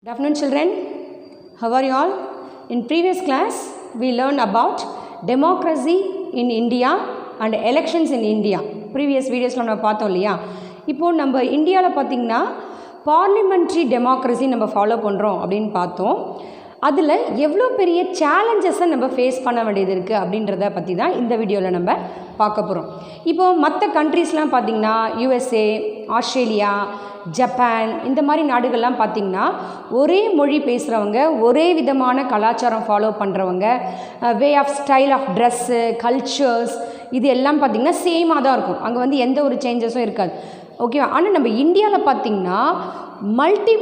Good afternoon children, how are you all? In previous class we learned about democracy in India and elections in India. Previous videos நம்ம பார்த்தோம் இல்லையா. இப்போ நம்ம இந்தியாவில் பார்த்திங்கன்னா parliamentary democracy நம்ம ஃபாலோ பண்ணுறோம் அப்படின்னு பார்த்தோம். அதில் எவ்வளோ பெரிய சேலஞ்சஸை நம்ம ஃபேஸ் பண்ண வேண்டியது இருக்குது அப்படின்றத பற்றி தான் இந்த வீடியோவில் நம்ம பார்க்க போகிறோம். இப்போது மற்ற கண்ட்ரீஸ்லாம் பார்த்திங்கன்னா USA, ஆஸ்திரேலியா, ஜப்பான் இந்த மாதிரி நாடுகள்லாம் பார்த்திங்கன்னா ஒரே மொழி பேசுகிறவங்க, ஒரே விதமான கலாச்சாரம் ஃபாலோ பண்ணுறவங்க, way of style of dress, cultures இது எல்லாம் பார்த்திங்கன்னா சேமாக தான் இருக்கும். அங்கே வந்து எந்த ஒரு சேஞ்சஸும் இருக்காது. ஓகேவா? ஆனால் நம்ம இந்தியாவில் பார்த்திங்கன்னா மல்டி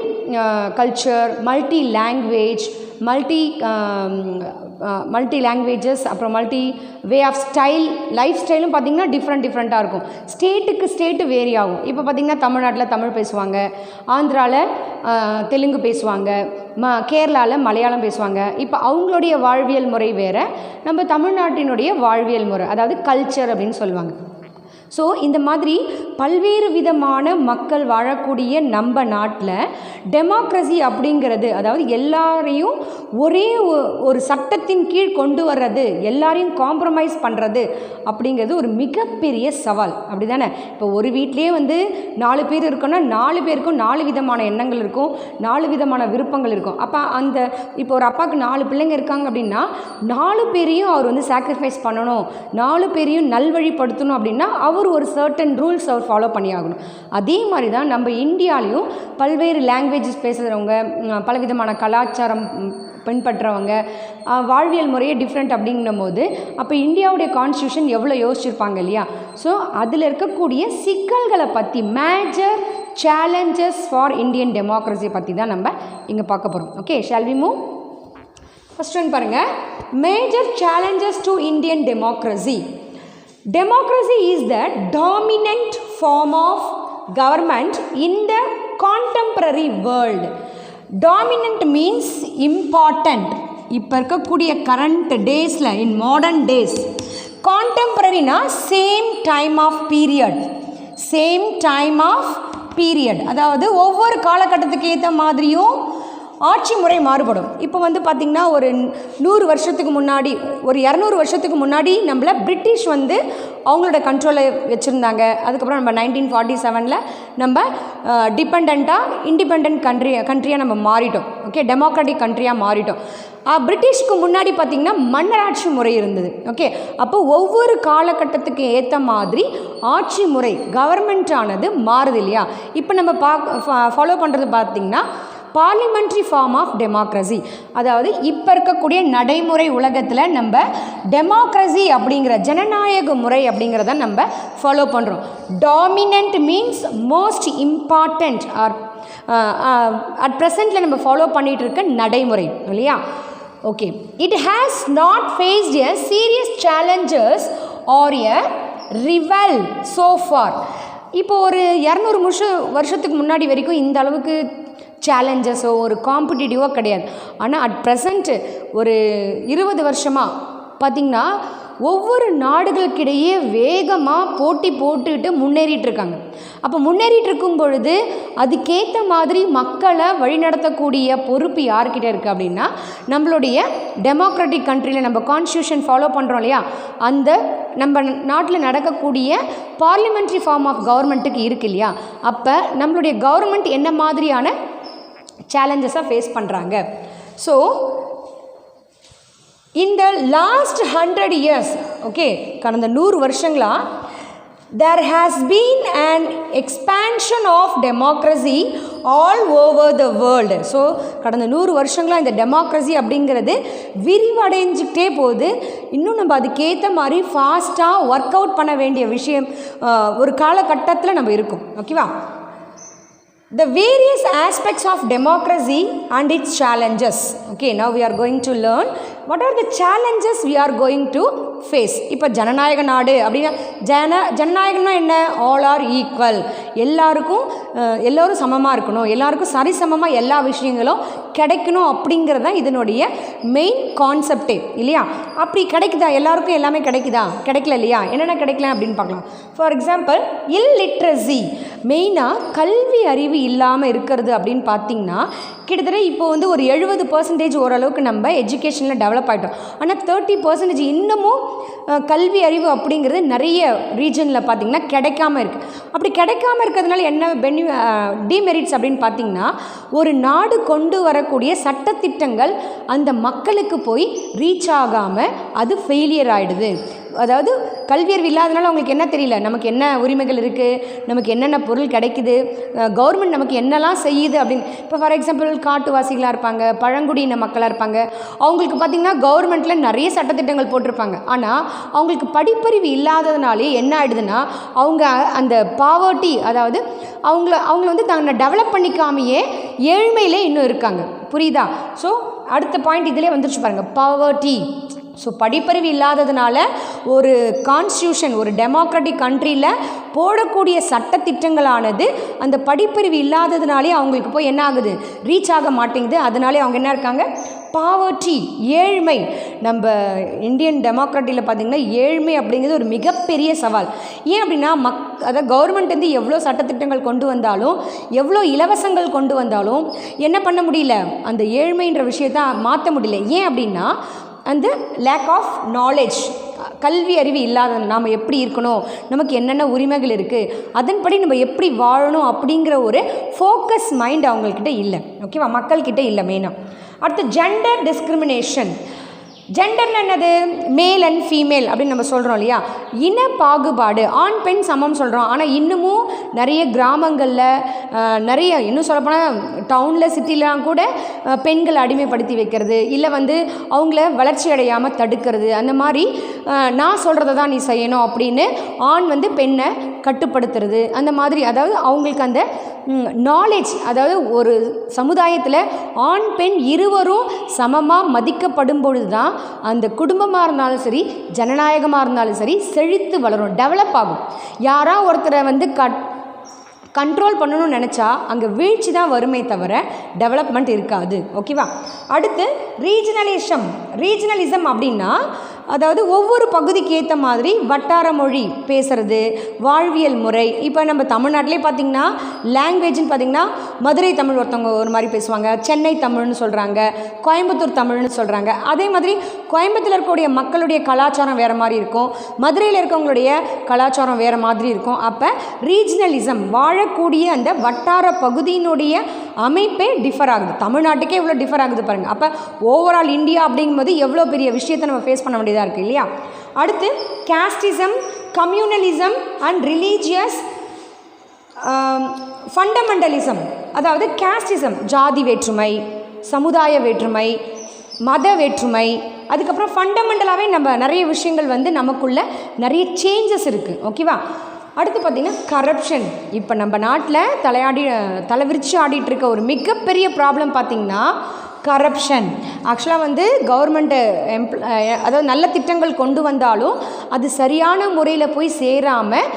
கல்ச்சர், மல்டி லாங்குவேஜஸ், அப்புறம் multi way of style, life ஸ்டைலும் பார்த்திங்கன்னா டிஃப்ரெண்ட்டாக இருக்கும். ஸ்டேட்டுக்கு ஸ்டேட்டு வேரி ஆகும். இப்போ பார்த்திங்கன்னா தமிழ்நாட்டில் தமிழ் பேசுவாங்க, ஆந்திராவில் தெலுங்கு பேசுவாங்க, கேரளாவில் மலையாளம் பேசுவாங்க. இப்போ அவங்களுடைய வாழ்வியல் முறை வேறு, நம்ம தமிழ்நாட்டினுடைய வாழ்வியல் முறை, அதாவது கல்ச்சர் அப்படின்னு சொல்லுவாங்க. ஸோ இந்த மாதிரி பல்வேறு விதமான மக்கள் வாழக்கூடிய நம்ம நாட்டில் டெமோக்ரஸி அப்படிங்கிறது, அதாவது எல்லாரையும் ஒரே ஒரு சட்டத்தின் கீழ் கொண்டு வர்றது, எல்லாரையும் காம்ப்ரமைஸ் பண்ணுறது அப்படிங்கிறது ஒரு மிகப்பெரிய சவால். அப்படி தானே? இப்போ ஒரு வீட்லேயே வந்து 4 பேர் இருக்கோன்னா 4 பேருக்கும் 4 விதமான எண்ணங்கள் இருக்கும், 4 விதமான விருப்பங்கள் இருக்கும். அப்போ இப்போ ஒரு அப்பாவுக்கு 4 பிள்ளைங்க இருக்காங்க அப்படின்னா 4 பேரையும் அவர் வந்து சாக்ரிஃபைஸ் பண்ணணும், 4 பேரையும் நல்வழிப்படுத்தணும் அப்படின்னா அவர் ஒரு சர்டன் ரூல்ஸ் அவர் ஃபாலோ பண்ணி ஆகணும். அதே மாதிரி தான் நம்ம இந்தியாலையும் பல்வேறு லாங்குவேஜஸ் பேசுகிறவங்க, பலவிதமான கலாச்சாரம் பின்பற்றுறவங்க, வாழ்வியல் முறையே டிஃப்ரெண்ட் அப்படிங்கும் போது அப்போ இந்தியாவுடைய கான்ஸ்டியூஷன் எவ்வளோ யோசிச்சிருப்பாங்க இல்லையா? ஸோ அதில் இருக்கக்கூடிய சிக்கல்களை பற்றி, major challenges for Indian democracy பற்றி தான் நம்ம இங்கே பார்க்க போகிறோம். Okay, shall we move? First one பாருங்கள், major challenges to Indian democracy. Democracy is the dominant form of government in the contemporary world. Dominant means important. இப்போ இருக்கக்கூடிய கரண்ட் டேஸில், இன் மாடர்ன் டேஸ். கான்டெம்பரரினா சேம் டைம் ஆஃப் பீரியட், அதாவது ஒவ்வொரு காலகட்டத்துக்கு ஏற்ற மாதிரியும் ஆட்சி முறை மாறுபடும். இப்போ வந்து பார்த்திங்கன்னா ஒரு 100 வருஷத்துக்கு முன்னாடி, ஒரு 200 வருஷத்துக்கு முன்னாடி நம்மள பிரிட்டிஷ் வந்து அவங்களோட கண்ட்ரோலில் வச்சுருந்தாங்க. அதுக்கப்புறம் நம்ம 1947 நம்ம இண்டிபெண்ட் கண்ட்ரியாக நம்ம மாறிட்டோம். Okay, democratic கண்ட்ரியாக மாறிட்டோம். பிரிட்டிஷ்க்கு முன்னாடி பார்த்திங்கன்னா மன்னராட்சி முறை இருந்தது. ஓகே, அப்போ ஒவ்வொரு காலகட்டத்துக்கு ஏற்ற மாதிரி ஆட்சி முறை, கவர்மெண்ட் ஆனது மாறுது இல்லையா? இப்போ நம்ம ஃபாலோ பண்ணுறது பார்த்திங்கன்னா பார்லிமெண்ட்ரி ஃபார்ம் ஆஃப் டெமோக்ரஸி. அதாவது இப்போ இருக்கக்கூடிய நடைமுறை உலகத்தில் நம்ம டெமோக்ரஸி அப்படிங்கிற ஜனநாயக முறை அப்படிங்கிறத நம்ம ஃபாலோ பண்ணுறோம். Dominant means most important or at ப்ரெசண்ட்டில் நம்ம ஃபாலோ பண்ணிகிட்டு இருக்க நடைமுறை இல்லையா? Okay, it has not faced a serious challenges or a rival so far. இப்போ ஒரு 200 வருஷத்துக்கு முன்னாடி வரைக்கும் இந்த அளவுக்கு சேலஞ்சஸோ ஒரு காம்படிட்டிவோ கிடையாது. ஆனால் அட் ப்ரெசண்ட்டு ஒரு 20 வருஷமாக பார்த்திங்கன்னா ஒவ்வொரு நாடுகளுக்கிடையே வேகமாக போட்டி போட்டுக்கிட்டு முன்னேறிட்டு இருக்காங்க. அப்போ முன்னேறிட்டு இருக்கும் பொழுது அதுக்கேற்ற மாதிரி மக்களை வழிநடத்தக்கூடிய பொறுப்பு யார்கிட்ட இருக்குது அப்படின்னா நம்மளுடைய டெமோக்ராட்டிக் கண்ட்ரியில் நம்ம கான்ஸ்டியூஷன் ஃபாலோ பண்ணுறோம் இல்லையா, அந்த நம்ம நாட்டில் நடக்கக்கூடிய பார்லிமெண்ட்ரி ஃபார்ம் ஆஃப் கவர்மெண்ட்டுக்கு இருக்குது இல்லையா? அப்போ நம்மளுடைய கவர்மெண்ட் என்ன மாதிரியான சேலஞ்சஸாக ஃபேஸ் பண்ணுறாங்க. ஸோ இந்த லாஸ்ட் 100 years, ஓகே, கடந்த 100 வருஷங்களாக there has been an expansion of democracy all over the world. So கடந்த 100 வருஷங்களாக இந்த டெமோக்ரஸி அப்படிங்கிறது விரிவடைஞ்சிக்கிட்டே போகுது. இன்னும் நம்ம அதுக்கேற்ற மாதிரி ஃபாஸ்ட்டாக ஒர்க் அவுட் பண்ண வேண்டிய விஷயம் ஒரு காலகட்டத்தில் நம்ம இருக்கும். ஓகேவா? The various aspects of democracy and its challenges. Okay, now we are going to learn what are the challenges we are going to face. இப்போ ஜனநாயக நாடு அப்படின்னா ஜனநாயகம்னா என்ன? ஆல் ஆர் ஈக்குவல், எல்லாருக்கும் எல்லோரும் சமமாக இருக்கணும், எல்லாருக்கும் சரிசமமாக எல்லா விஷயங்களும் கிடைக்கணும் அப்படிங்கிறது தான் இதனுடைய மெயின் கான்செப்டே இல்லையா. அப்படி கிடைக்குதா, எல்லாருக்கும் எல்லாமே கிடைக்குதா? கிடைக்கல இல்லையா. என்னென்ன கிடைக்கல அப்படின்னு பார்க்கலாம். ஃபார் எக்ஸாம்பிள் இல்லிட்ரஸி, மெயினாக கல்வி அறிவு இல்லாமல் இருக்கிறது அப்படின்னு பார்த்திங்கன்னா கிட்டத்தட்ட இப்போ வந்து ஒரு 70% ஓரளவுக்கு நம்ம எஜுகேஷனில் டெவலப் ஆகிட்டோம். ஆனால் 30% இன்னமும் கல்வி அறிவு அப்படிங்கிறது நிறைய ரீஜனில் பார்த்திங்கன்னா கிடைக்காம இருக்குது. அப்படி கிடைக்காம இருக்கிறதுனால என்ன டிமெரிட்ஸ் அப்படின்னு பார்த்திங்கன்னா, ஒரு நாடு கொண்டு வரக்கூடிய சட்டத்திட்டங்கள் அந்த மக்களுக்கு போய் ரீச் ஆகாமல் அது ஃபெயிலியர் ஆகிடுது. அதாவது கல்வியறிவு இல்லாதனால அவங்களுக்கு என்ன தெரியல, நமக்கு என்ன உரிமைகள் இருக்குது, நமக்கு என்னென்ன பொருள் கிடைக்குது, கவர்மெண்ட் நமக்கு என்னெல்லாம் செய்யுது அப்படின்னு. இப்போ ஃபார் எக்ஸாம்பிள் காட்டுவாசிகளாக இருப்பாங்க, பழங்குடியின மக்களாக இருப்பாங்க, அவங்களுக்கு பார்த்திங்கன்னா கவர்மெண்ட்டில் நிறைய சட்டத்திட்டங்கள் போட்டிருப்பாங்க. ஆனால் அவங்களுக்கு படிப்பறிவு இல்லாததுனாலே என்ன ஆகிடுதுன்னா, அவங்க அந்த பாவர்ட்டி, அதாவது அவங்கள வந்து தன்னை டெவலப் பண்ணிக்காமையே ஏழ்மையிலே இன்னும் இருக்காங்க. புரியுதா? ஸோ அடுத்த பாயிண்ட் இதிலே வந்துருச்சு பாருங்கள், பாவர்ட்டி. ஸோ படிப்பறிவு இல்லாததுனால ஒரு கான்ஸ்டியூஷன், ஒரு டெமோக்ராட்டிக் கண்ட்ரியில் போடக்கூடிய சட்டத்திட்டங்களானது அந்த படிப்பறிவு இல்லாததுனாலே அவங்களுக்கு போய் என்ன ஆகுது, ரீச் ஆக மாட்டேங்குது. அதனாலே அவங்க என்ன இருக்காங்க, பாவர்ட்டி, ஏழ்மை. நம்ம இந்தியன் டெமோக்ராட்டியில் பார்த்திங்கன்னா ஏழ்மை அப்படிங்கிறது ஒரு மிகப்பெரிய சவால். ஏன் அப்படின்னா அதாவது கவர்மெண்ட் வந்து எவ்வளோ சட்டத்திட்டங்கள் கொண்டு வந்தாலும், எவ்வளோ இலவசங்கள் கொண்டு வந்தாலும் என்ன பண்ண முடியல, அந்த ஏழ்மைன்ற விஷயத்தை மாற்ற முடியல. ஏன் அப்படின்னா அந்த லேக் ஆஃப் நாலேஜ், கல்வி அறிவு இல்லாத நாம் எப்படி இருக்கணும், நமக்கு என்னென்ன உரிமைகள் இருக்குது, அதன்படி நம்ம எப்படி வாழணும் அப்படிங்கிற ஒரு ஃபோக்கஸ் மைண்ட் அவங்கக்கிட்ட இல்லை. ஓகேவா, மக்கள்கிட்ட இல்லை மெயினாக. அடுத்து ஜெண்டர் டிஸ்கிரிமினேஷன். ஜெண்டர்னு என்னது, மேல் அண்ட் ஃபீமேல் அப்படின்னு நம்ம சொல்கிறோம் இல்லையா. இன பாகுபாடு, ஆண் பெண் சமம் சொல்கிறோம். ஆனால் இன்னமும் நிறைய கிராமங்களில், நிறைய இன்னும் சொல்லப்போனால் டவுனில் சிட்டிலாம் கூட பெண்களை அடிமைப்படுத்தி வைக்கிறது, இல்லை வந்து அவங்கள வளர்ச்சி அடையாமல் தடுக்கிறது, அந்த மாதிரி நான் சொல்கிறத தான் நீ செய்யணும் அப்படின்னு ஆண் வந்து பெண்ணை கட்டுப்படுத்துறது, அந்த மாதிரி. அதாவது அவங்களுக்கு அந்த நாலேஜ், அதாவது ஒரு சமுதாயத்தில் ஆண் பெண் இருவரும் சமமாக மதிக்கப்படும் பொழுது தான் அந்த குடும்பமாக இருந்தாலும் சரி, ஜனநாயகமாக இருந்தாலும் சரி செழித்து வளரும், டெவலப் ஆகும். யாராக ஒருத்தரை வந்து கண்ட்ரோல் பண்ணணும்னு நினச்சா அங்கே வீழ்ச்சி தான் வருமே தவிர டெவலப்மெண்ட் இருக்காது. ஓகேவா. அடுத்து ரீஜனலிசம் அப்படின்னா அதாவது ஒவ்வொரு பகுதிக்கு ஏற்ற மாதிரி வட்டார மொழி பேசுகிறது, வாழ்வியல் முறை. இப்போ நம்ம தமிழ்நாட்டிலே பார்த்திங்கன்னா லாங்குவேஜ்னு பார்த்திங்கன்னா மதுரை தமிழ் ஒருத்தவங்க ஒரு மாதிரி பேசுவாங்க, சென்னை தமிழ்னு சொல்கிறாங்க, கோயம்புத்தூர் தமிழ்னு சொல்கிறாங்க. அதே மாதிரி கோயம்புத்தூரில் இருக்கக்கூடிய மக்களுடைய கலாச்சாரம் வேறு மாதிரி இருக்கும், மதுரையில் இருக்கவங்களுடைய கலாச்சாரம் வேறு மாதிரி இருக்கும். அப்போ ரீஜனலிசம், வாழக்கூடிய அந்த வட்டார பகுதியினுடைய அமைப்பே டிஃபர் ஆகுது. தமிழ்நாட்டுக்கே இவ்வளோ டிஃபர் ஆகுது பாருங்கள். அப்போ ஓவரால் இந்தியா அப்படிங்கும்போது எவ்வளோ பெரிய விஷயத்தை நம்ம ஃபேஸ் பண்ண வேண்டியதாக இருக்குது இல்லையா. அடுத்து casteism, communalism and religious fundamentalism. அதாவது காஸ்டிசம் ஜாதி வேற்றுமை, சமுதாய வேற்றுமை, மத வேற்றுமை. அதுக்கப்புறம் ஃபண்டமெண்டலாகவே நம்ம நிறைய விஷயங்கள் வந்து நமக்குள்ள நிறைய சேஞ்சஸ் இருக்குது. ஓகேவா. அடுத்து பார்த்திங்கன்னா கரப்ஷன். இப்போ நம்ம நாட்டில் தலைவிரிச்சு ஆடிட்டு இருக்க ஒரு மிகப்பெரிய ப்ராப்ளம் பார்த்திங்கன்னா கரப்ஷன். ஆக்சுவலாக வந்து கவர்மெண்ட்டு அதாவது நல்ல திட்டங்கள் கொண்டு வந்தாலும் அது சரியான முறையில் போய் சேராமல்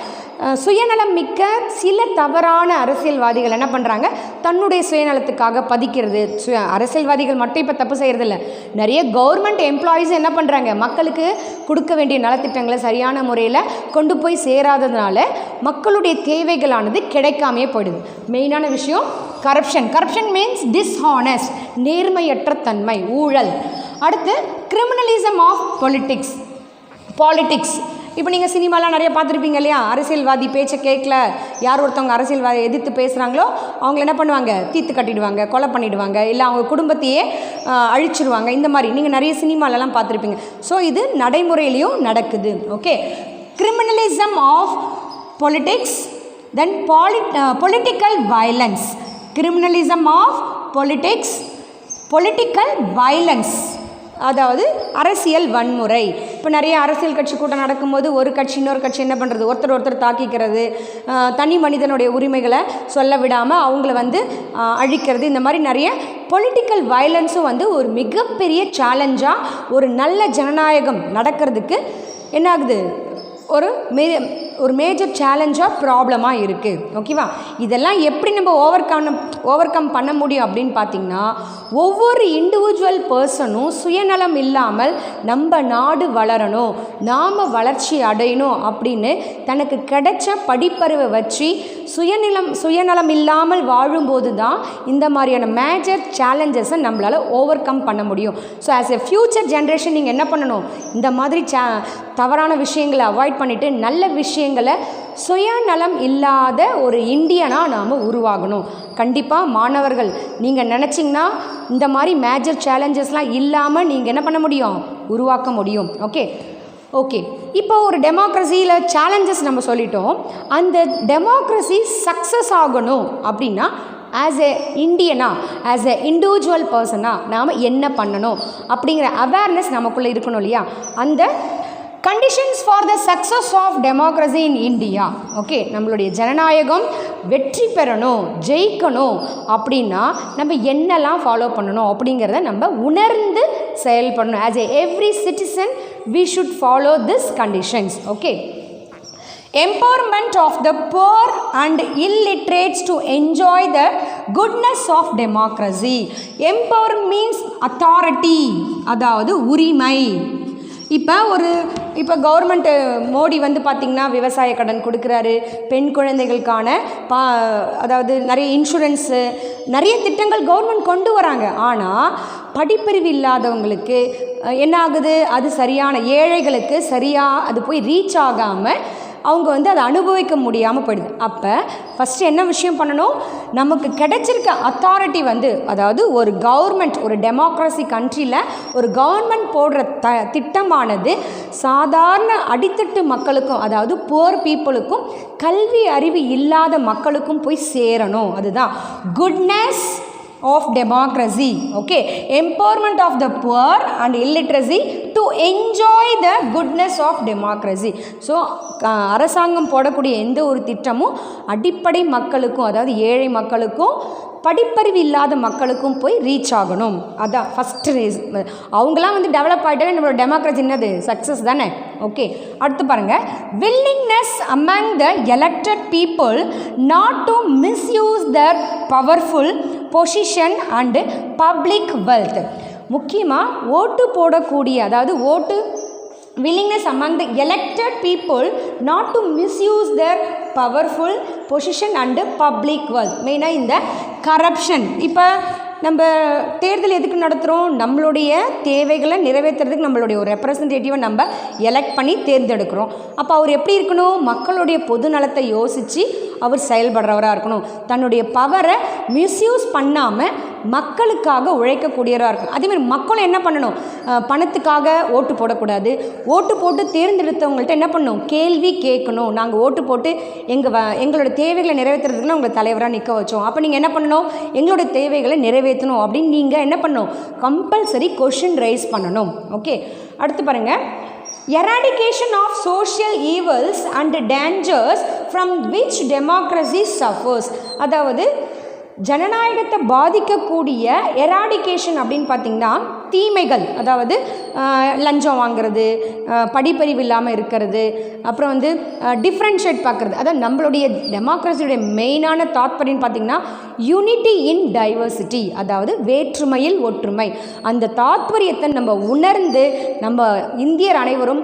சுயநலம் மிக்க சில தவறான அரசியல்வாதிகள் என்ன பண்ணுறாங்க, தன்னுடைய சுயநலத்துக்காக பதிக்கிறது. அரசியல்வாதிகள் மட்டும் இப்போ தப்பு செய்கிறதில்ல, நிறைய கவர்மெண்ட் எம்ப்ளாயீஸ் என்ன பண்ணுறாங்க, மக்களுக்கு கொடுக்க வேண்டிய நலத்திட்டங்களை சரியான முறையில் கொண்டு போய் சேராததுனால மக்களுடைய தேவைகளானது கிடைக்காமையே போயிடுது. மெயினான விஷயம் கரப்ஷன் மீன்ஸ் டிஸ்ஹானஸ்ட், நேர்மையற்ற தன்மை, ஊழல். அடுத்து கிரிமினலிசம் ஆஃப் பாலிட்டிக்ஸ். இப்போ நீங்கள் சினிமாலாம் நிறைய பார்த்துருப்பீங்க இல்லையா, அரசியல்வாதி பேச்சை கேட்கல, யார் ஒருத்தவங்க அரசியல்வாதி எதிர்த்து பேசுகிறாங்களோ அவங்க என்ன பண்ணுவாங்க, தீர்த்து கட்டிடுவாங்க, கொலை பண்ணிவிடுவாங்க, இல்லை அவங்க குடும்பத்தையே அழிச்சிருவாங்க. இந்த மாதிரி நீங்கள் நிறைய சினிமாலெலாம் பார்த்துருப்பீங்க. ஸோ இது நடைமுறையிலையும் நடக்குது. Okay. Criminalism of politics, then political violence. Criminalism of political violence, அதாவது அரசியல் வன்முறை. இப்போ நிறைய அரசியல் கட்சி கூட்டம் நடக்கும்போது ஒரு கட்சி இன்னொரு கட்சி என்ன பண்ணுறது, ஒருத்தர் தாக்கிக்கிறது, தனி மனிதனுடைய உரிமைகளை சொல்ல விடாமல் அவங்கள வந்து அழிக்கிறது. இந்த மாதிரி நிறைய பொலிட்டிக்கல் வயலன்ஸும் வந்து ஒரு மிகப்பெரிய சேலஞ்சாக ஒரு நல்ல ஜனநாயகம் நடக்கிறதுக்கு என்ன ஆகுது, ஒரு மேஜர் சேலஞ்சாக ப்ராப்ளமாக இருக்குது. ஓகேவா? இதெல்லாம் எப்படி நம்ம ஓவர் கம் பண்ண முடியும் அப்படின்னு பார்த்திங்கன்னா, ஒவ்வொரு இண்டிவிஜுவல் பர்சனும் சுயநலம் இல்லாமல் நம்ம நாடு வளரணும், நாம் வளர்ச்சி அடையணும் அப்படின்னு தனக்கு கிடைச்ச படிப்பறிவை வச்சு சுயநலம் இல்லாமல் வாழும்போது தான் இந்த மாதிரியான மேஜர் சேலஞ்சஸை நம்மளால் ஓவர் கம் பண்ண முடியும். So as a future generation நீங்கள் என்ன பண்ணணும், இந்த மாதிரி தவறான விஷயங்களை அவாய்ட் பண்ணிவிட்டு நல்ல விஷயங்களை சுயநலம் இல்லாத ஒரு இந்தியனாக நாம் உருவாகணும். கண்டிப்பாக மாணவர்கள் நீங்கள் நினச்சிங்கன்னா இந்த மாதிரி மேஜர் சேலஞ்சஸ்லாம் இல்லாமல் நீங்கள் என்ன பண்ண முடியும், உருவாக்க முடியும். ஓகே இப்போ ஒரு டெமோக்ரஸியில் சேலஞ்சஸ் நம்ம சொல்லிட்டோம். அந்த டெமோக்ரஸி சக்ஸஸ் ஆகணும் அப்படின்னா ஆஸ் எ இண்டியனாக, ஆஸ் எ இண்டிவிஜுவல் பர்சனாக நாம் என்ன பண்ணணும் அப்படிங்கிற அவேர்னஸ் நமக்குள்ளே இருக்கணும் இல்லையா? அந்த conditions for the success of democracy in India. நம்மளுடைய ஜனநாயகம் வெற்றி பெறணும், ஜெயிக்கணும் அப்படின்னா நம்ம என்னெல்லாம் ஃபாலோ பண்ணணும் அப்படிங்கிறத நம்ம உணர்ந்து செயல்படணும். As a every citizen we should follow these conditions. Empowerment of the poor and illiterates to enjoy the goodness of democracy. Empower means authority, அதாவது உரிமை. இப்போ கவர்மெண்ட்டு மோடி வந்து பார்த்திங்கன்னா விவசாய கடன் கொடுக்குறாரு, பெண் குழந்தைகளுக்கான அதாவது நிறைய இன்சூரன்ஸு, நிறைய திட்டங்கள் கவர்மெண்ட் கொண்டு வராங்க. ஆனால் படிப்பறிவு இல்லாதவங்களுக்கு என்ன ஆகுது, அது சரியான ஏழைகளுக்கு சரியாக அது போய் ரீச் ஆகாமல் அவங்க வந்து அதை அனுபவிக்க முடியாமல் போயிடுது. அப்போ ஃபஸ்ட்டு என்ன விஷயம் பண்ணணும், நமக்கு கிடைச்சிருக்க அத்தாரிட்டி வந்து, அதாவது ஒரு கவர்மெண்ட், ஒரு டெமோக்ரஸி கண்ட்ரியில் ஒரு கவர்மெண்ட் போடுற திட்டமானது சாதாரண அடித்தட்டு மக்களுக்கும், அதாவது புவர் பீப்புளுக்கும், கல்வி அறிவு இல்லாத மக்களுக்கும் போய் சேரணும். அதுதான் goodness of democracy. Empowerment of the poor and illiteracy to enjoy the goodness of democracy. So அரசாங்கம் போடக்கூடிய எந்த ஒரு திட்டமும் அடிப்படை மக்களுக்கும், அதாவது ஏழை மக்களுக்கும், படிப்பறிவு இல்லாத மக்களுக்கும் போய் ரீச் ஆகணும். அதான் ஃபஸ்ட்டு ரீசன். அவங்களாம் வந்து டெவலப் ஆகிட்டாலே நம்மளோட டெமோக்ரஸி என்னது, சக்ஸஸ் தானே. அடுத்து பாருங்கள், willingness among the elected people not to misuse their powerful position and public wealth. முக்கியமாக ஓட்டு போடக்கூடிய, அதாவது ஓட்டு willingness among the elected people not to misuse their powerful position and public wealth. மெயினாக இந்த கரப்ஷன். இப்போ நம்ம தேர்தல் எதுக்கு நடத்துகிறோம், நம்மளுடைய தேவைகளை நிறைவேற்றுறதுக்கு நம்மளுடைய ஒரு ரெப்ரசன்டேட்டிவை நம்ம எலெக்ட் பண்ணி தேர்ந்தெடுக்கிறோம். அப்போ அவர் எப்படி இருக்கணும், மக்களுடைய பொது நலத்தை யோசித்து அவர் செயல்படுறவராக இருக்கணும். தன்னுடைய பவரை மிஸ்யூஸ் பண்ணாமல் மக்களுக்காக உழைக்கக்கூடியவராக இருக்கணும். அதேமாதிரி மக்களும் என்ன பண்ணணும், பணத்துக்காக ஓட்டு போடக்கூடாது. ஓட்டு போட்டு தேர்ந்தெடுத்தவங்கள்ட்ட என்ன பண்ணணும், கேள்வி கேட்கணும். நாங்கள் ஓட்டு போட்டு எங்களோட தேவைகளை நிறைவேற்றுறதுக்குன்னு உங்களை தலைவராக நிற்க வச்சோம், அப்போ நீங்கள் என்ன பண்ணணும், எங்களோட தேவைகளை நிறைவேற்றணும் அப்படின்னு நீங்கள் என்ன பண்ணணும், கம்பல்சரி கொஷின் ரைஸ் பண்ணணும். அடுத்து பாருங்கள், eradication of social evils and dangers from which democracy suffers. அதாவது ஜனநாயகத்தை பாதிக்கக்கூடிய எராடிகேஷன் அப்படின்னு பார்த்திங்கன்னா தீமைகள், அதாவது லஞ்சம் வாங்கிறது, படிப்பறிவு இல்லாமல் இருக்கிறது, அப்புறம் வந்து டிஃப்ரென்ஷியேட் பார்க்குறது. அதாவது நம்மளுடைய டெமோக்ரஸியுடைய மெயினான தாத்பரியம் பார்த்திங்கன்னா யூனிட்டி இன் டைவர்சிட்டி, அதாவது வேற்றுமையில் ஒற்றுமை. அந்த தாத்பரியத்தை நம்ம உணர்ந்து நம்ம இந்தியர் அனைவரும்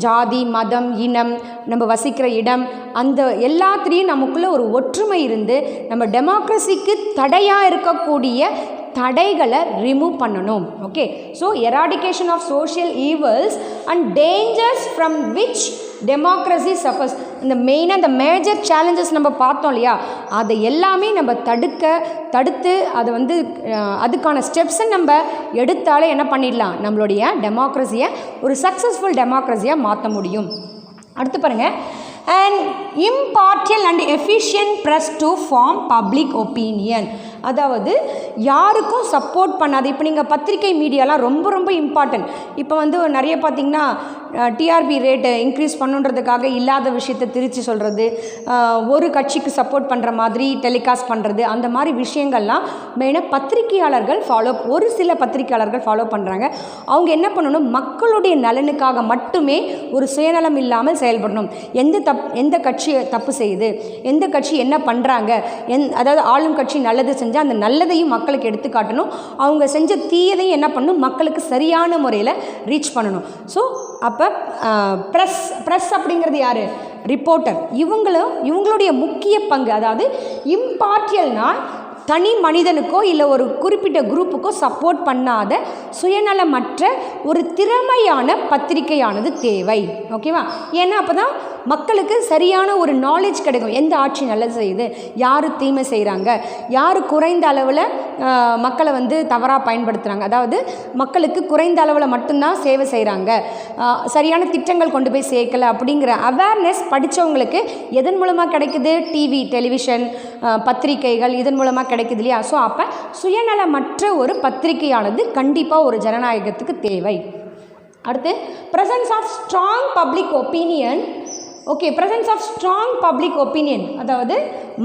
ஜாதி, மதம், இனம், நம்ம வசிக்கிற இடம், அந்த எல்லாத்திலையும் நமக்குள்ளே ஒரு ஒற்றுமை இருந்து நம்ம டெமோக்ரஸிக்கு தடையாக இருக்கக்கூடிய தடைகளை ரிமூவ் பண்ணணும். So eradication of social evils and dangers from which democracy suffers. இந்த மெயினாக இந்த மேஜர் சேலஞ்சஸ் நம்ம பார்த்தோம் இல்லையா, அதை எல்லாமே நம்ம தடுத்து அதை வந்து அதுக்கான ஸ்டெப்ஸை நம்ம எடுத்தாலே என்ன பண்ணிடலாம், நம்மளுடைய டெமோக்ரஸியை ஒரு சக்ஸஸ்ஃபுல் டெமோக்ரஸியாக மாற்ற முடியும். அடுத்து பாருங்கள், an impartial and efficient press to form public opinion. அதாவது யாருக்கும் சப்போர்ட் பண்ணாது. இப்போ நீங்கள் பத்திரிகை மீடியாலாம் ரொம்ப ரொம்ப இம்பார்ட்டன்ட். இப்போ வந்து நிறைய பார்த்திங்கன்னா டிஆர்பி ரேட்டை இன்க்ரீஸ் பண்ணுன்றதுக்காக இல்லாத விஷயத்தை திரித்து சொல்கிறது, ஒரு கட்சிக்கு சப்போர்ட் பண்ணுற மாதிரி டெலிகாஸ்ட் பண்ணுறது, அந்த மாதிரி விஷயங்கள்லாம் மெயினாக பத்திரிகையாளர்கள் ஒரு சில பத்திரிகையாளர்கள் ஃபாலோ பண்ணுறாங்க. அவங்க என்ன பண்ணணும், மக்களுடைய நலனுக்காக மட்டுமே ஒரு சுயநலம் இல்லாமல் செயல்படணும். எந்த கட்சி தப்பு செய்யுது, எந்த கட்சி என்ன பண்ணுறாங்க, அதாவது ஆளும் கட்சி நல்லது செஞ்சால் அந்த நல்லதையும் மக்களுக்கு எடுத்து காட்டணும், அவங்க செஞ்ச தீயதையும் என்ன பண்ணணும், மக்களுக்கு சரியான முறையில் ரீச் பண்ணணும். ஸோ அப்போ ப்ரெஸ் அப்படிங்கிறது யார், ரிப்போர்ட்டர். இவங்களுடைய முக்கிய பங்கு, அதாவது இம்பார்ட்டியல்னால் தனி மனிதனுக்கோ இல்லை ஒரு குறிப்பிட்ட குரூப்புக்கோ சப்போர்ட் பண்ணாத சுயநலமற்ற ஒரு திறமையான பத்திரிகையானது தேவை. ஓகேவா? ஏன்னா அப்போ தான் மக்களுக்கு சரியான ஒரு நாலேஜ் கிடைக்கும். எந்த ஆட்சி நல்லது செய்யுது, யார் தீமை செய்கிறாங்க, யார் குறைந்த அளவில் மக்களை வந்து தவறாக பயன்படுத்துகிறாங்க, அதாவது மக்களுக்கு குறைந்த அளவில் மட்டும்தான் சேவை செய்கிறாங்க, சரியான திட்டங்கள் கொண்டு போய் சேர்க்கலை அப்படிங்கிற அவேர்னஸ் படித்தவங்களுக்கு எதன் மூலமாக கிடைக்குது, டிவி, டெலிவிஷன், பத்திரிகைகள், இதன் மூலமாக கிடைக்குது இல்லையா? ஸோ அப்போ சுயநலமற்ற ஒரு பத்திரிகையானது கண்டிப்பாக ஒரு ஜனநாயகத்துக்கு தேவை. அடுத்து presence of strong public opinion. Okay, presence of strong public opinion, அதாவது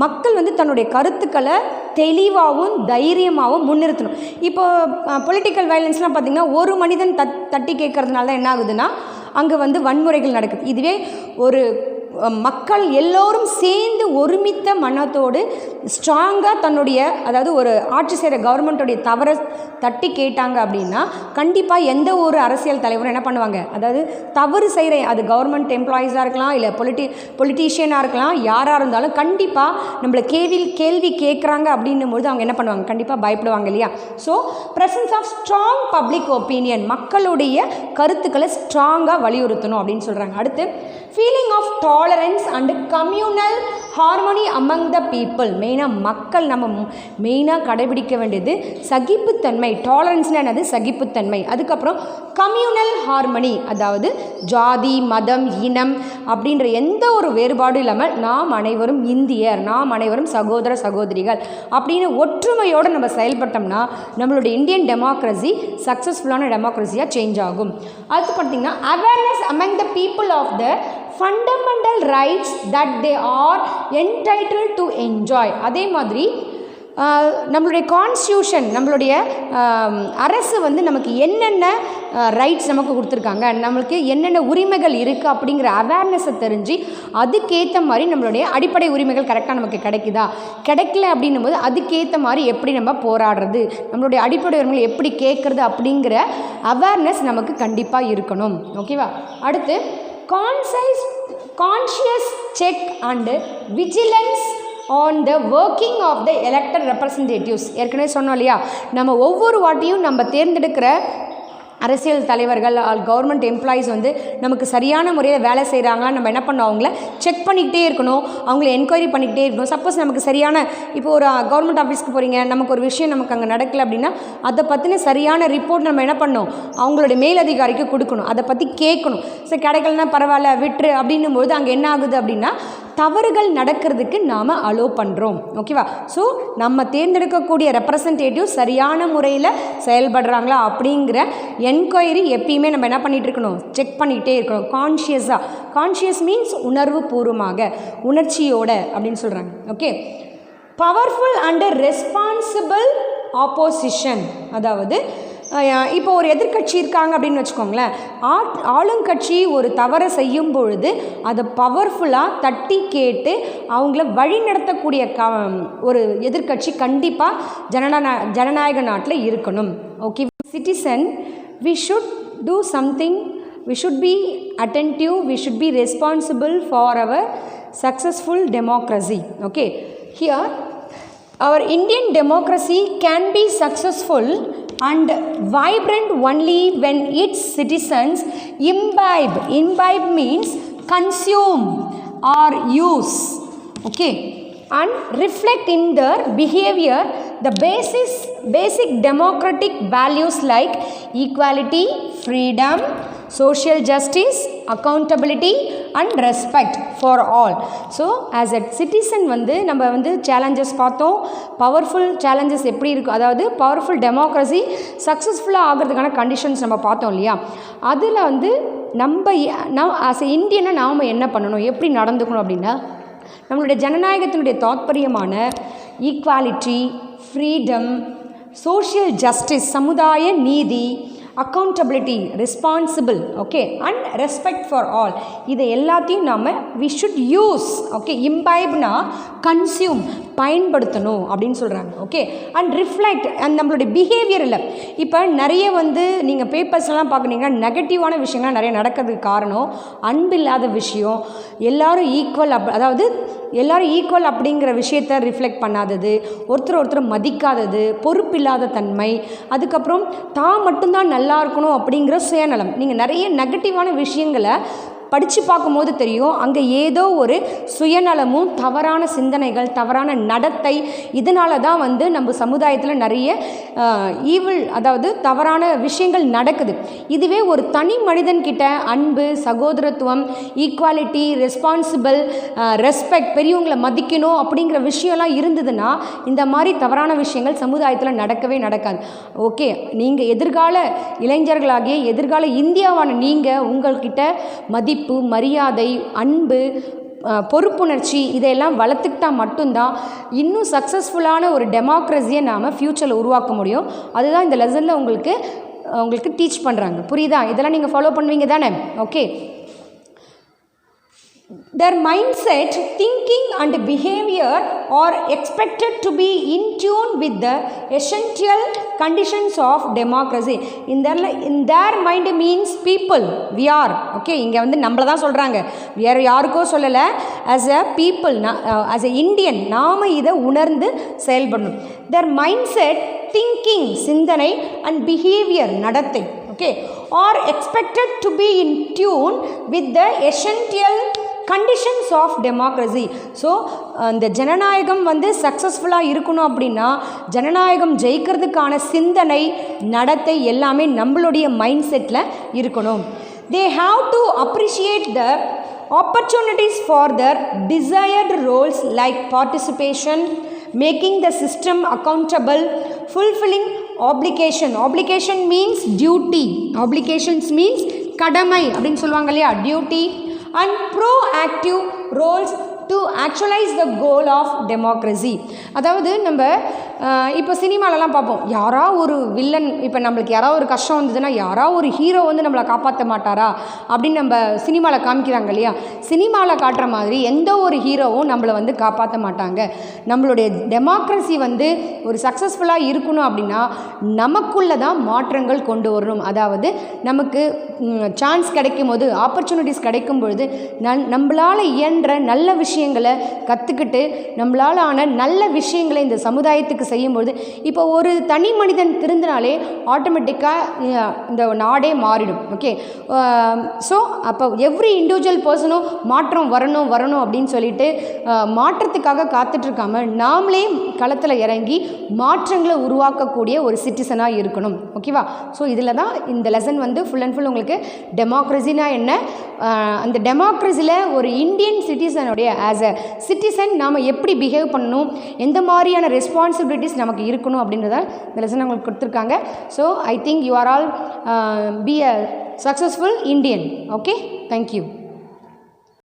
மக்கள் வந்து தன்னுடைய கருத்துக்களை தெளிவாகவும் தைரியமாகவும் முன்னிறுத்தணும். இப்போ பொலிட்டிக்கல் வயலன்ஸ்லாம் பார்த்திங்கன்னா ஒரு மனிதன் தட்டி கேட்கறதுனால தான் என்ன ஆகுதுன்னா அங்கே வந்து வன்முறைகள் நடக்குது. இதுவே ஒரு மக்கள் எல்லோரும் சேர்ந்து ஒருமித்த மனத்தோடு ஸ்ட்ராங்காக தன்னுடைய, அதாவது ஒரு ஆட்சி செய்கிற கவர்மெண்ட்டோடைய தவறை தட்டி கேட்டாங்க அப்படின்னா கண்டிப்பாக எந்த ஒரு அரசியல் தலைவரும் என்ன பண்ணுவாங்க, அதாவது தவறு செய்கிற, அது கவர்மெண்ட் எம்ப்ளாயீஸாக இருக்கலாம், இல்லை பொலிட்டீஷியனாக இருக்கலாம், யாராக இருந்தாலும் கண்டிப்பாக நம்மளை கேள்வி கேட்குறாங்க அப்படின்னும்போது அவங்க என்ன பண்ணுவாங்க, கண்டிப்பாக பயப்படுவாங்க இல்லையா? So presence of strong public opinion, மக்களுடைய கருத்துக்களை ஸ்ட்ராங்காக வலியுறுத்தணும் அப்படின்னு சொல்கிறாங்க. அடுத்து feeling of tolerance and communal harmony among the people. மெயினாக மக்கள் நம்ம மெயினாக கடைபிடிக்க வேண்டியது சகிப்புத்தன்மை. டாலரன்ஸ்னால் என்னது, சகிப்புத்தன்மை. அதுக்கப்புறம் கம்யூனல் ஹார்மனி, அதாவது ஜாதி, மதம், இனம் அப்படின்ற எந்த ஒரு வேறுபாடும் இல்லாமல் நாம் அனைவரும் இந்தியர், நாம் அனைவரும் சகோதர சகோதரிகள் அப்படின்னு ஒற்றுமையோடு நம்ம செயல்பட்டோம்னா நம்மளுடைய இந்தியன் டெமோக்ரஸி சக்ஸஸ்ஃபுல்லான டெமோக்ரஸியாக சேஞ்ச் ஆகும். அடுத்து பார்த்திங்கன்னா awareness among the people of the fundamental rights that they are entitled to enjoy. அதே மாதிரி நம்மளுடைய கான்ஸ்டியூஷன், நம்மளுடைய அரசு வந்து நமக்கு என்னென்ன ரைட்ஸ் நமக்கு கொடுத்துருக்காங்க, நம்மளுக்கு என்னென்ன உரிமைகள் இருக்குது அப்படிங்கிற அவேர்னஸை தெரிஞ்சு அதுக்கேற்ற மாதிரி நம்மளுடைய அடிப்படை உரிமைகள் கரெக்டாக நமக்கு கிடைக்கல அப்படின்னும் போது அதுக்கேற்ற மாதிரி எப்படி நம்ம போராடுறது, நம்மளுடைய அடிப்படை உரிமைகள் எப்படி கேட்குறது அப்படிங்கிற அவேர்னஸ் நமக்கு கண்டிப்பாக இருக்கணும். ஓகேவா? அடுத்து conscious check and vigilance on the working of the elected representatives. ஏற்கனவே சொன்னோம் இல்லையா, நம்ம ஒவ்வொரு வாட்டியும் நம்ம தேர்ந்தெடுக்கிற அரசியல் தலைவர்கள், கவர்மெண்ட் எம்ப்ளாயீஸ் வந்து நமக்கு சரியான முறையில் வேலை செய்கிறாங்களா நம்ம என்ன பண்ணோம், அவங்கள செக் பண்ணிக்கிட்டே இருக்கணும், அவங்கள என்கொயரி பண்ணிக்கிட்டே இருக்கணும். சப்போஸ் நமக்கு சரியான, இப்போ ஒரு கவர்மெண்ட் ஆஃபீஸ்க்கு போகிறீங்க, நமக்கு ஒரு விஷயம் நமக்கு அங்கே நடக்கலை அப்படின்னா அதை பற்றின சரியான ரிப்போர்ட் நம்ம என்ன பண்ணணும், அவங்களுடைய மேலதிகாரிக்கு கொடுக்கணும், அதை பற்றி கேட்கணும். சரி கிடைக்கலன்னா பரவாயில்ல விட்டுரு அப்படின்னும்போது அங்கே என்ன ஆகுது அப்படின்னா தவறுகள் நடக்கிறதுக்கு நாம் அலோவ் பண்ணுறோம். ஓகேவா? ஸோ நம்ம தேர்ந்தெடுக்கக்கூடிய ரெப்ரசன்டேட்டிவ் சரியான முறையில் செயல்படுறாங்களா அப்படிங்கிற என்கொயரி எப்பயுமே நம்ம என்ன பண்ணிகிட்டு இருக்கணும், செக் பண்ணிகிட்டே இருக்கணும். கான்ஷியஸ் மீன்ஸ் உணர்வு பூர்வமாக, உணர்ச்சியோட அப்படின்னு சொல்கிறாங்க. Okay, powerful and responsible opposition, அதாவது இப்போ ஒரு எதிர்கட்சி இருக்காங்க அப்படின்னு வச்சுக்கோங்களேன், ஆளுங்கட்சி ஒரு தவறை செய்யும் பொழுது அதை பவர்ஃபுல்லாக தட்டி கேட்டு அவங்கள வழி நடத்தக்கூடிய ஒரு எதிர்கட்சி கண்டிப்பாக ஜனநாயக நாட்டில் இருக்கணும். Okay, citizen we should do something, we should be attentive, we should be responsible for our successful democracy. Okay, here our Indian democracy can be successful and vibrant only when its citizens imbibe means consume or use. Okay, and reflect in their behavior the basic democratic values like equality, freedom, social justice, accountability and respect for all. So as a citizen வந்து நம்ம வந்து challenges பார்த்தோம். Powerful challenges எப்படி இருக்கும், அதாவது powerful democracy சக்ஸஸ்ஃபுல்லாக ஆகிறதுக்கான conditions நம்ம பார்த்தோம் இல்லையா. அதில் வந்து நம்ம ஆஸ் எ இந்தியனாக நாம் என்ன பண்ணணும், எப்படி நடந்துக்கணும் அப்படின்னா, நம்மளுடைய ஜனநாயகத்தினுடைய தாத்பரியமான ஈக்வாலிட்டி, ஃப்ரீடம், சோஷியல் ஜஸ்டிஸ், சமுதாய நீதி, accountability, responsible, okay, and respect for all, இதை எல்லாத்தையும் நாம் வி ஷுட் யூஸ், ஓகே, இம்பைப்னா கன்சியூம், பயன்படுத்தணும் அப்படின்னு சொல்கிறாங்க. ஓகே, அண்ட் ரிஃப்ளெக்ட் அண்ட் நம்மளுடைய பிஹேவியரில் இப்போ நிறைய வந்து நீங்கள் பேப்பர்ஸ்லாம் பார்க்குறீங்கன்னா நெகட்டிவான விஷயங்கள்லாம் நிறைய நடக்கிறதுக்கு காரணம் அன்பில்லாத விஷயம், எல்லோரும் ஈக்குவல் அதாவது எல்லோரும் ஈக்குவல் அப்படிங்கிற விஷயத்தை ரிஃப்ளெக்ட் பண்ணாதது, ஒருத்தர் மதிக்காதது, பொறுப்பில்லாத தன்மை, அதுக்கப்புறம் தான் மட்டும்தான் நல்லா இருக்கணும் அப்படிங்கிற சுயநலம். நீங்கள் நிறைய நெகட்டிவான விஷயங்களை படித்து பார்க்கும்போது தெரியும், அங்கே ஏதோ ஒரு சுயநலமும் தவறான சிந்தனைகள், தவறான நடத்தை, இதனால தான் வந்து நம்ம சமுதாயத்தில் நிறைய ஈவில், அதாவது தவறான விஷயங்கள் நடக்குது. இதுவே ஒரு தனி மனிதன்கிட்ட அன்பு, சகோதரத்துவம், ஈக்குவாலிட்டி, ரெஸ்பான்சிபிள், ரெஸ்பெக்ட், பெரியவங்களை மதிக்கணும் அப்படிங்கிற விஷயம்லாம் இருந்ததுன்னா இந்த மாதிரி தவறான விஷயங்கள் சமுதாயத்தில் நடக்கவே நடக்காது. ஓகே, நீங்கள் எதிர்கால இளைஞர்களாகிய எதிர்கால இந்தியாவான நீங்கள் உங்கள்கிட்ட மதிப்பு, மரியாதை, அன்பு, பொறுப்புணர்ச்சி இதையெல்லாம் வளர்த்துக்கிட்டால் மட்டும்தான் இன்னும் சக்ஸஸ்ஃபுல்லான ஒரு டெமோக்ரஸியை நாம் ஃப்யூச்சரில் உருவாக்க முடியும். அதுதான் இந்த லெசனில் உங்களுக்கு டீச் பண்ணுறாங்க. புரியுதா? இதெல்லாம் நீங்கள் ஃபாலோ பண்ணுவீங்க தானே? Okay. Their mindset, thinking and behavior are expected to be in tune with the essential conditions of democracy. In their mind means people. We are. Okay, இங்கே வந்து நம்மளை தான் சொல்கிறாங்க, வேறு யாருக்கோ சொல்லலை. as a people, as a Indian நாம் இதை உணர்ந்து செயல்படணும். Their mindset, thinking சிந்தனை and behavior நடத்தை, okay, are expected to be in tune with the essential conditions of democracy. So இந்த ஜனநாயகம் வந்து சக்ஸஸ்ஃபுல்லாக இருக்கணும் அப்படின்னா ஜனநாயகம் ஜெயிக்கிறதுக்கான சிந்தனை, நடத்தை எல்லாமே நம்மளுடைய மைண்ட் செட்டில் இருக்கணும். They have to appreciate the opportunities for their desired roles like participation, making the system accountable, fulfilling obligation means duty, obligations means கடமை அப்படின்னு சொல்லுவாங்க இல்லையா, duty, and proactive roles to actualize the goal of democracy. அதாவது நம்ம இப்போ சினிமாலலாம் பார்ப்போம், யாரா ஒரு வில்லன், இப்போ நம்மளுக்கு யாராவது ஒரு கஷ்டம் வந்ததுன்னா யாராவது ஒரு ஹீரோ வந்து நம்மளை காப்பாற்ற மாட்டாரா அப்படின்னு நம்ம சினிமாவில் காமிக்கிறாங்க இல்லையா. சினிமாவில் காட்டுற மாதிரி எந்த ஒரு ஹீரோவும் நம்மளை வந்து காப்பாற்ற மாட்டாங்க. நம்மளுடைய டெமோக்ரஸி வந்து ஒரு சக்ஸஸ்ஃபுல்லாக இருக்கணும் அப்படின்னா நமக்குள்ளே தான் மாற்றங்கள் கொண்டு வரணும். அதாவது நமக்கு சான்ஸ் கிடைக்கும் போது, ஆப்பர்ச்சுனிட்டிஸ் கிடைக்கும் பொழுது நம்மளால் இயன்ற நல்ல விஷயங்களை கற்றுக்கிட்டு நம்மளால் ஆன நல்ல விஷயங்களை இந்த சமுதாயத்துக்கு செய்யும்பொழுது, இப்போ ஒரு தனி மனிதன் திருந்தினாலே ஆட்டோமேட்டிக்காக இந்த நாடே மாறிடும். ஓகே, ஸோ அப்போ எவ்ரி இண்டிவிஜுவல் பர்சனும் மாற்றம் வரணும் அப்படின்னு சொல்லிட்டு மாற்றத்துக்காக காத்துட்ருக்காம நாமளே களத்தில் இறங்கி மாற்றங்களை உருவாக்கக்கூடிய ஒரு சிட்டிசனாக இருக்கணும். ஓகேவா? ஸோ இதில் தான் இந்த லெசன் வந்து ஃபுல் அண்ட் ஃபுல் உங்களுக்கு டெமோக்ரஸினா என்ன, அந்த டெமோக்ரஸியில் ஒரு இந்தியன் சிட்டிசனுடைய ஆஸ் அ சிட்டிசன் நாம் எப்படி பிஹேவ் பண்ணணும், எந்த மாதிரியான ரெஸ்பான்சிபிலிட்டிஸ் நமக்கு இருக்கணும் அப்படின்றத இந்த லெசன் உங்களுக்கு கொடுத்துருக்காங்க. So I think you are all be a successful Indian. Okay, thank you.